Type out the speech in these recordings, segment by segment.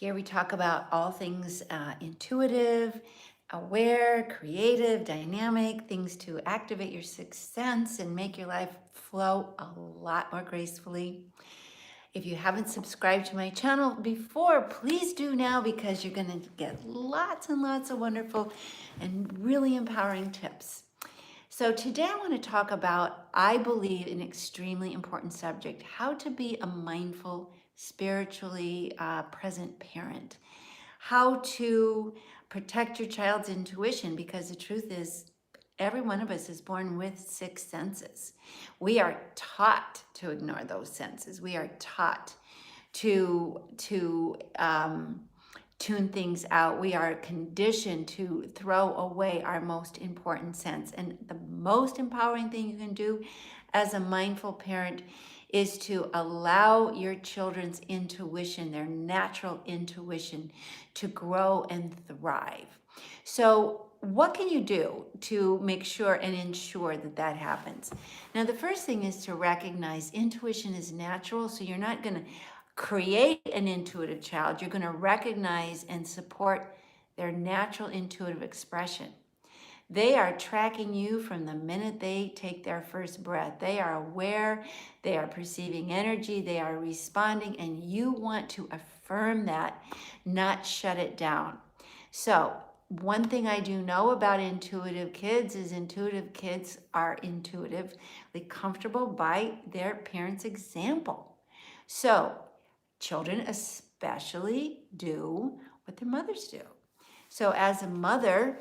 Here we talk about all things intuitive, aware, creative, dynamic, things to activate your sixth sense and make your life flow a lot more gracefully. If you haven't subscribed to my channel before, please do now because you're going to get lots and lots of wonderful and really empowering tips. So today I want to talk about, I believe, an extremely important subject, how to be a mindful, spiritually present parent, how to protect your child's intuition, because the truth is every one of us is born with six senses. We are taught to ignore those senses. We are taught to tune things out. We are conditioned to throw away our most important sense. And the most empowering thing you can do as a mindful parent is to allow your children's intuition, their natural intuition, to grow and thrive. So what can you do to make sure and ensure that that happens? Now, the first thing is to recognize intuition is natural, so you're not going to create an intuitive child. You're going to recognize and support their natural intuitive expression. They are tracking you from the minute they take their first breath. They are aware, they are perceiving energy, they are responding, and you want to affirm that, not shut it down. So, one thing I do know about intuitive kids is intuitive kids are intuitively comfortable by their parents' example. So, children especially do what their mothers do. So as a mother,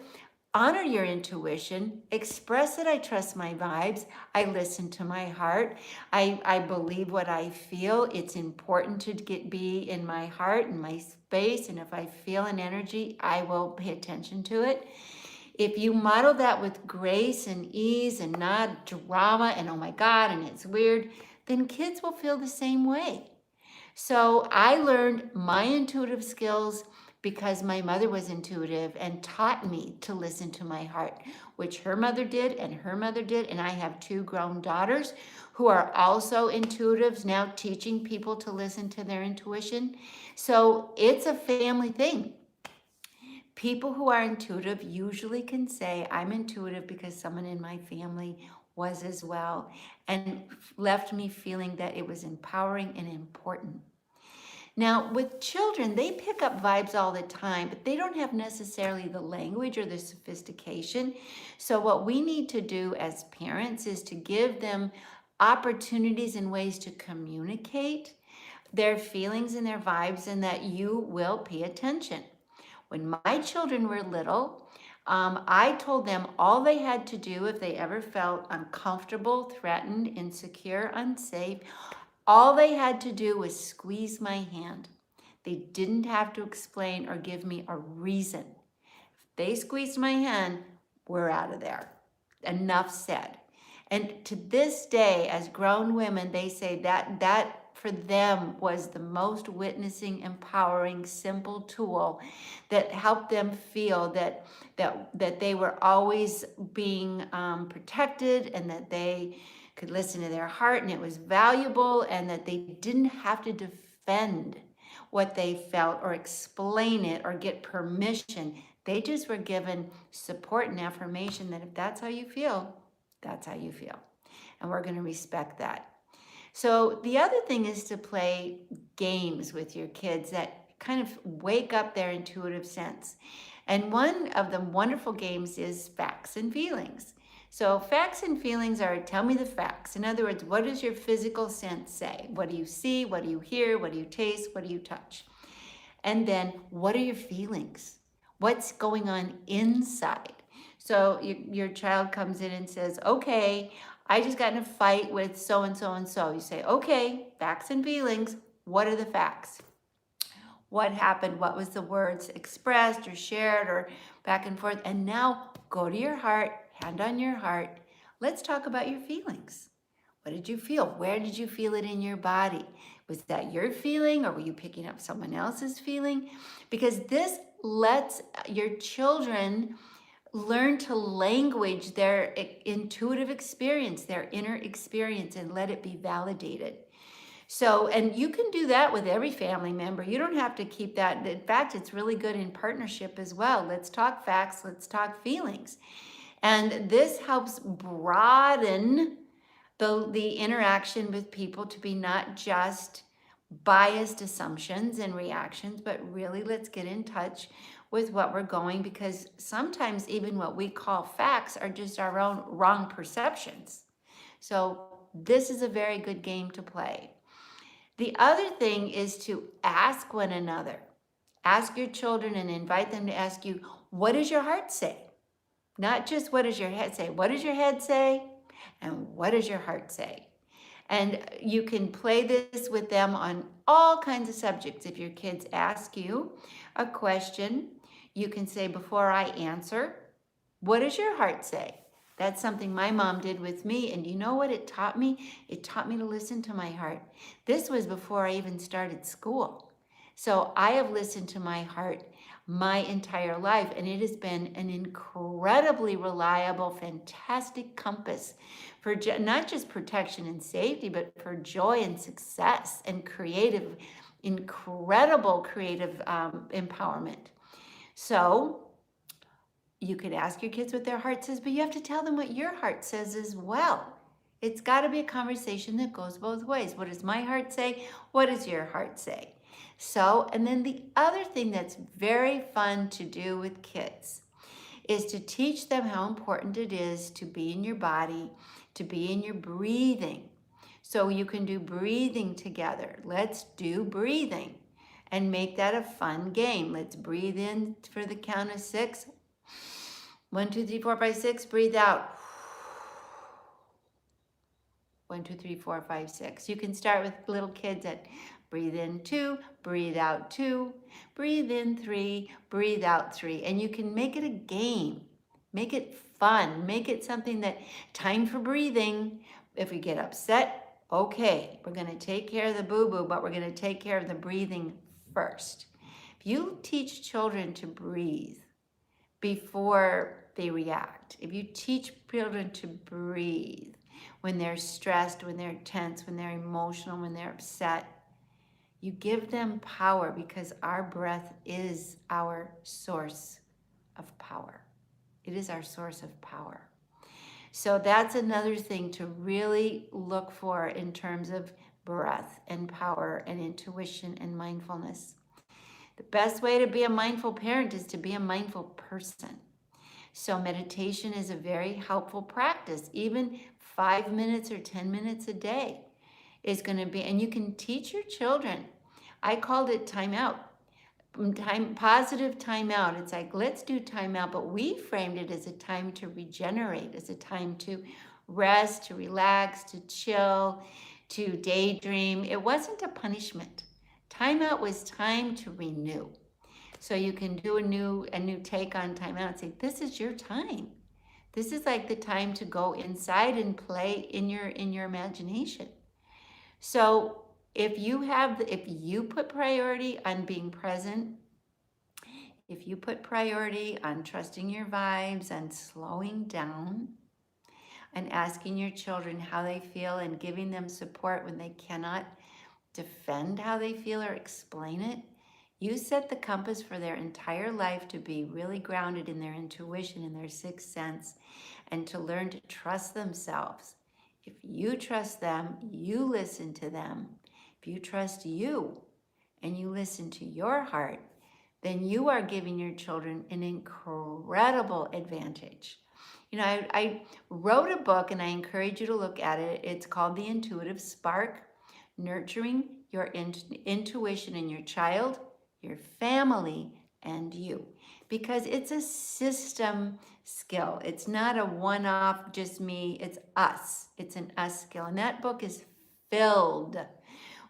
honor your intuition, express that I trust my vibes, I listen to my heart, I believe what I feel. It's important to be in my heart and my space, and if I feel an energy, I will pay attention to it. If you model that with grace and ease and not drama and oh my God, and it's weird, then kids will feel the same way. So I learned my intuitive skills because my mother was intuitive and taught me to listen to my heart, which her mother did and her mother did. And I have two grown daughters who are also intuitives, now teaching people to listen to their intuition. So it's a family thing. People who are intuitive usually can say, I'm intuitive because someone in my family was as well, and left me feeling that it was empowering and important. Now, with children, they pick up vibes all the time, but they don't have necessarily the language or the sophistication. So what we need to do as parents is to give them opportunities and ways to communicate their feelings and their vibes, and that you will pay attention. When my children were little, I told them all they had to do if they ever felt uncomfortable, threatened, insecure, unsafe, all they had to do was squeeze my hand. They didn't have to explain or give me a reason. If they squeezed my hand, we're out of there. Enough said. And to this day, as grown women, they say that for them was the most witnessing, empowering, simple tool that helped them feel that they were always being protected, and that they could listen to their heart and it was valuable, and that they didn't have to defend what they felt or explain it or get permission. They just were given support and affirmation that if that's how you feel, that's how you feel. And we're going to respect that. So the other thing is to play games with your kids that kind of wake up their intuitive sense. And one of the wonderful games is facts and feelings. So facts and feelings are, tell me the facts. In other words, what does your physical sense say? What do you see? What do you hear? What do you taste? What do you touch? And then what are your feelings? What's going on inside? So your child comes in and says, okay, I just got in a fight with so and so and so. You say, okay, facts and feelings. What are the facts? What happened? What was the words expressed or shared or back and forth? And now go to your heart, hand on your heart. Let's talk about your feelings. What did you feel? Where did you feel it in your body? Was that your feeling, or were you picking up someone else's feeling? Because this lets your children learn to language their intuitive experience, their inner experience, and let it be validated. So, and you can do that with every family member. You don't have to keep that. In fact, it's really good in partnership as well. Let's talk facts, let's talk feelings. And this helps broaden the interaction with people to be not just biased assumptions and reactions, but really let's get in touch with what we're going, because sometimes even what we call facts are just our own wrong perceptions. So this is a very good game to play. The other thing is to ask one another. Ask your children and invite them to ask you, what does your heart say? Not just what does your head say? What does your head say? And what does your heart say? And you can play this with them on all kinds of subjects. If your kids ask you a question, you can say, before I answer, what does your heart say? That's something my mom did with me. And you know what it taught me? It taught me to listen to my heart. This was before I even started school. So I have listened to my heart my entire life, and it has been an incredibly reliable, fantastic compass for not just protection and safety, but for joy and success and incredible creative empowerment. So you could ask your kids what their heart says, but you have to tell them what your heart says as well. It's got to be a conversation that goes both ways. What does my heart say? What does your heart say? So, and then the other thing that's very fun to do with kids is to teach them how important it is to be in your body, to be in your breathing. So you can do breathing together. Let's do breathing and make that a fun game. Let's breathe in for the count of 6. 1, 2, 3, 4, 5, 6. Breathe out. 1, 2, 3, 4, 5, 6. You can start with little kids at breathe in 2, breathe out 2, breathe in 3, breathe out 3. And you can make it a game. Make it fun. Make it something that, time for breathing. If we get upset, okay, we're going to take care of the boo-boo, but we're going to take care of the breathing first. If you teach children to breathe before they react, if you teach children to breathe when they're stressed, when they're tense, when they're emotional, when they're upset, you give them power, because our breath is our source of power. It is our source of power. So that's another thing to really look for in terms of breath and power and intuition and mindfulness. The best way to be a mindful parent is to be a mindful person. So meditation is a very helpful practice. Even 5 minutes or 10 minutes a day is going to be, and you can teach your children. I called it timeout. Positive timeout. It's like, let's do timeout, but we framed it as a time to regenerate, as a time to rest, to relax, to chill, to daydream. It wasn't a punishment. Timeout was time to renew. So you can do a new take on timeout and say, this is your time. This is like the time to go inside and play in your imagination. So if you put priority on being present, if you put priority on trusting your vibes and slowing down and asking your children how they feel and giving them support when they cannot defend how they feel or explain it, you set the compass for their entire life to be really grounded in their intuition, in their sixth sense, and to learn to trust themselves. If you trust them, you listen to them. If you trust you and you listen to your heart, then you are giving your children an incredible advantage. You know, I wrote a book, and I encourage you to look at it. It's called The Intuitive Spark: Nurturing Your Intuition in Your Child, Your Family, and You. Because it's a system skill. It's not a one-off, just me. It's us. It's an us skill. And that book is filled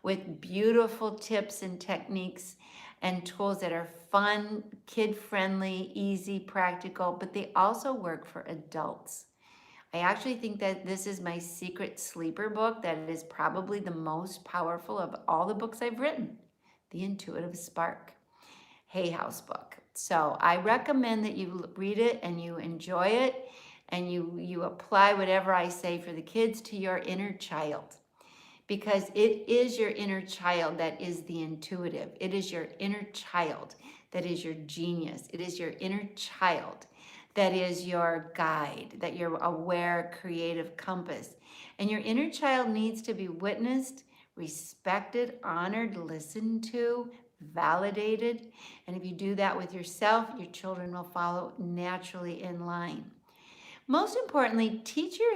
with beautiful tips and techniques and tools that are fun, kid-friendly, easy, practical, but they also work for adults. I actually think that this is my secret sleeper book that is probably the most powerful of all the books I've written, The Intuitive Spark, Hay House book. So I recommend that you read it and you enjoy it, and you apply whatever I say for the kids to your inner child. because it is your inner child that is the intuitive. It is your inner child that is your genius. It is your inner child that is your guide, that your aware, creative compass. And your inner child needs to be witnessed, respected, honored, listened to, validated. And if you do that with yourself, your children will follow naturally in line. Most importantly, treat your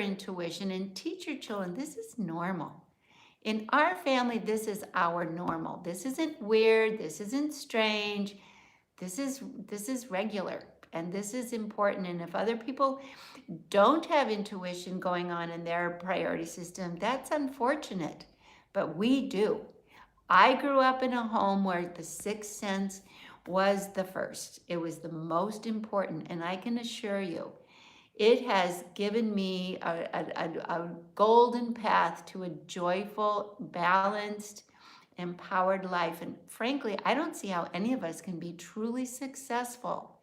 intuition and teach your children this is normal. In our family, this is our normal. This isn't weird. This isn't strange. This is regular, and this is important. And if other people don't have intuition going on in their priority system, that's unfortunate, but we do. I grew up in a home where the sixth sense was the first. It was the most important, and I can assure you, it has given me a golden path to a joyful, balanced, empowered life. And frankly, I don't see how any of us can be truly successful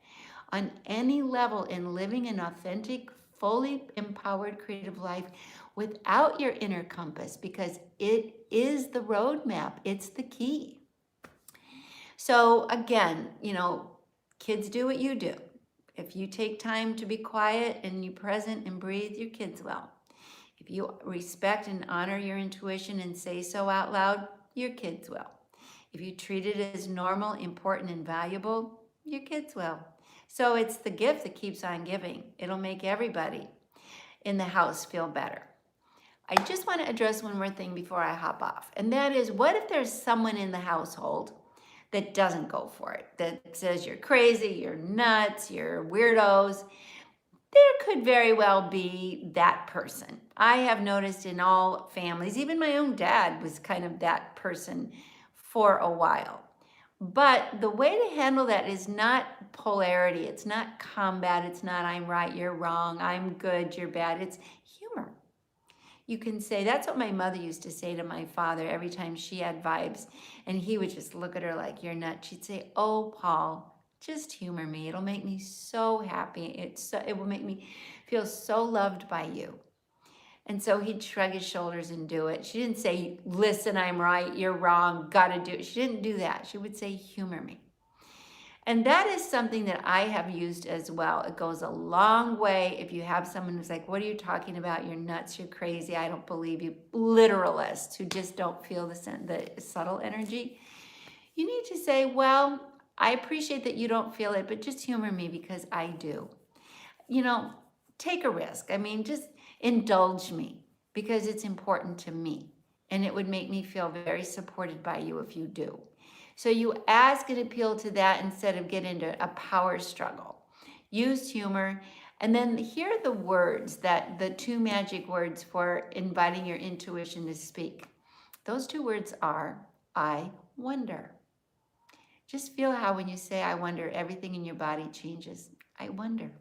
on any level in living an authentic, fully empowered, creative life without your inner compass, because it is the roadmap. It's the key. So again, kids do what you do. If you take time to be quiet and you present and breathe, your kids will. If you respect and honor your intuition and say so out loud, your kids will. If you treat it as normal, important, and valuable, your kids will. So it's the gift that keeps on giving. It'll make everybody in the house feel better. I just want to address one more thing before I hop off, and that is, what if there's someone in the household that doesn't go for it, that says you're crazy, you're nuts, you're weirdos? There could very well be that person. I have noticed in all families, even my own dad was kind of that person for a while. But the way to handle that is not polarity. It's not combat. It's not I'm right, you're wrong, I'm good, you're bad. It's humor. You can say, that's what my mother used to say to my father every time she had vibes, and he would just look at her like, you're nuts. She'd say, oh, Paul, just humor me. It'll make me so happy. It will make me feel so loved by you. And so he'd shrug his shoulders and do it. She didn't say, listen, I'm right, you're wrong, gotta do it. She didn't do that. She would say, humor me. And that is something that I have used as well. It goes a long way if you have someone who's like, what are you talking about? You're nuts, you're crazy, I don't believe you. Literalists who just don't feel the subtle energy. You need to say, well, I appreciate that you don't feel it, but just humor me because I do. Take a risk. I mean, just indulge me because it's important to me. And it would make me feel very supported by you if you do. So you ask and appeal to that instead of get into a power struggle. Use humor, and then hear the words, the two magic words for inviting your intuition to speak. Those two words are, I wonder. Just feel how when you say, I wonder, everything in your body changes. I wonder.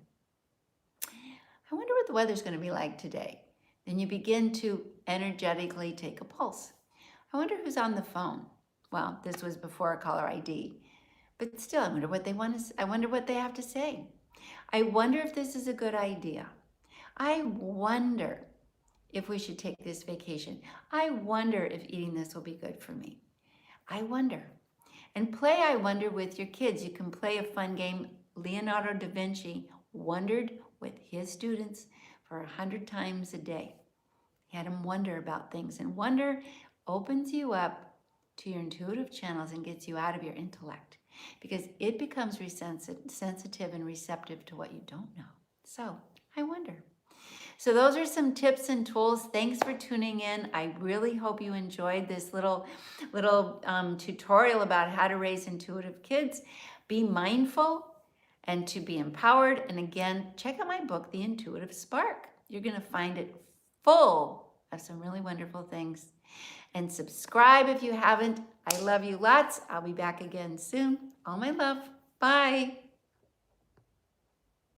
I wonder what the weather's going to be like today. Then you begin to energetically take a pulse. I wonder who's on the phone. Well, this was before caller ID, but still, I wonder what they want to. I wonder what they have to say. I wonder if this is a good idea. I wonder if we should take this vacation. I wonder if eating this will be good for me. I wonder. And play I wonder with your kids. You can play a fun game. Leonardo da Vinci wondered with his students for 100 times a day. He had them wonder about things, and wonder opens you up to your intuitive channels and gets you out of your intellect, because it becomes sensitive and receptive to what you don't know. So I wonder. So those are some tips and tools. Thanks for tuning in. I really hope you enjoyed this little tutorial about how to raise intuitive kids. Be mindful and to be empowered. And again, check out my book, The Intuitive Spark. You're going to find it full of some really wonderful things. And subscribe if you haven't. I love you lots. I'll be back again soon. All my love. Bye.